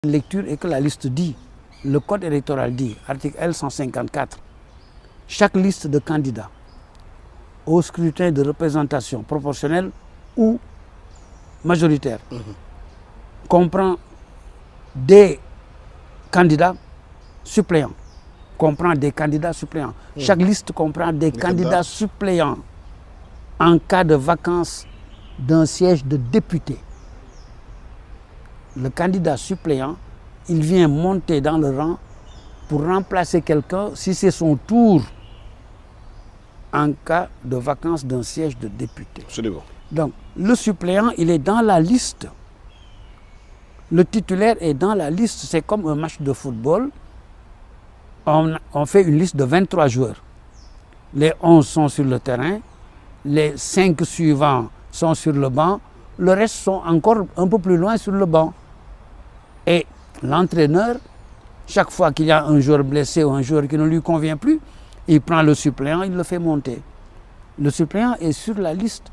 Lecture et que la liste dit, le code électoral dit, article L154, chaque liste de candidats au scrutin de représentation proportionnelle ou majoritaire comprend des candidats suppléants. Chaque liste comprend des candidats suppléants en cas de vacance d'un siège de député. Le candidat suppléant, il vient monter dans le rang pour remplacer quelqu'un si c'est son tour en cas de vacance d'un siège de député. Absolument. Donc, le suppléant, il est dans la liste. Le titulaire est dans la liste. C'est comme un match de football. On fait une liste de 23 joueurs. Les 11 sont sur le terrain. Les 5 suivants sont sur le banc. Le reste sont encore un peu plus loin sur le banc. Et l'entraîneur, chaque fois qu'il y a un joueur blessé ou un joueur qui ne lui convient plus, il prend le suppléant, il le fait monter. Le suppléant est sur la liste.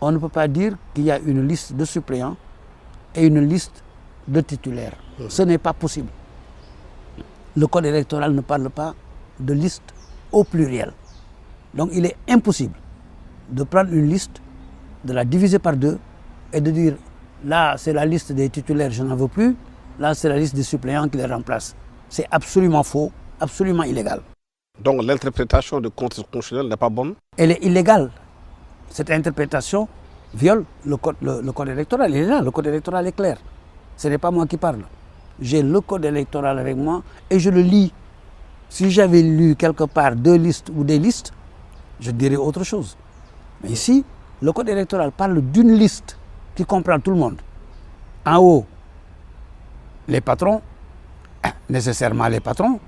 On ne peut pas dire qu'il y a une liste de suppléants et une liste de titulaires. Ce n'est pas possible. Le code électoral ne parle pas de liste au pluriel. Donc il est impossible de prendre une liste, de la diviser par deux et de dire là c'est la liste des titulaires, je n'en veux plus, là c'est la liste des suppléants qui les remplacent. C'est absolument faux, absolument illégal. Donc l'interprétation du Conseil constitutionnel n'est pas bonne? Elle est illégale. Cette interprétation viole le code électoral. Il est là, le code électoral est clair. Ce n'est pas moi qui parle. J'ai le code électoral avec moi et je le lis. Si j'avais lu quelque part deux listes ou des listes, je dirais autre chose. Mais ici, le code électoral parle d'une liste qui comprend tout le monde. En haut, les patrons, nécessairement les patrons.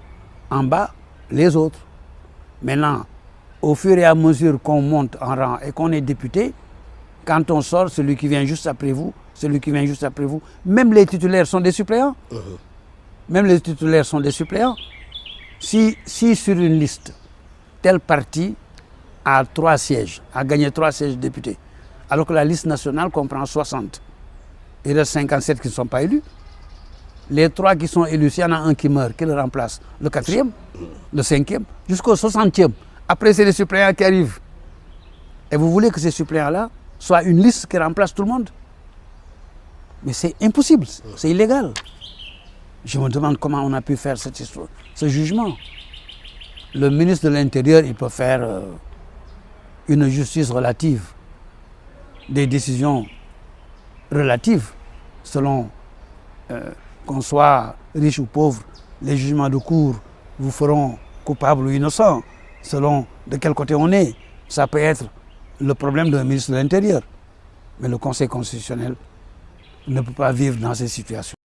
En bas, les autres. Maintenant, au fur et à mesure qu'on monte en rang et qu'on est député, quand on sort, celui qui vient juste après vous, celui qui vient juste après vous, même les titulaires sont des suppléants. Même les titulaires sont des suppléants. Si sur une liste, tel parti a 3 sièges, a gagné 3 sièges de députés, alors que la liste nationale comprend 60, il reste 57 qui ne sont pas élus. Les 3 qui sont élus, s'il y en a un qui meurt, qui le remplace, le 4e, le 5e, jusqu'au 60e. Après, c'est les suppléants qui arrivent. Et vous voulez que ces suppléants-là soient une liste qui remplace tout le monde? Mais c'est impossible, c'est illégal. Je me demande comment on a pu faire ce jugement. Le ministre de l'Intérieur, il peut faire une justice relative, des décisions relatives, selon qu'on soit riche ou pauvre, les jugements de cour vous feront coupable ou innocent, selon de quel côté on est. Ça peut être le problème d'un ministre de l'Intérieur. Mais le Conseil constitutionnel ne peut pas vivre dans ces situations.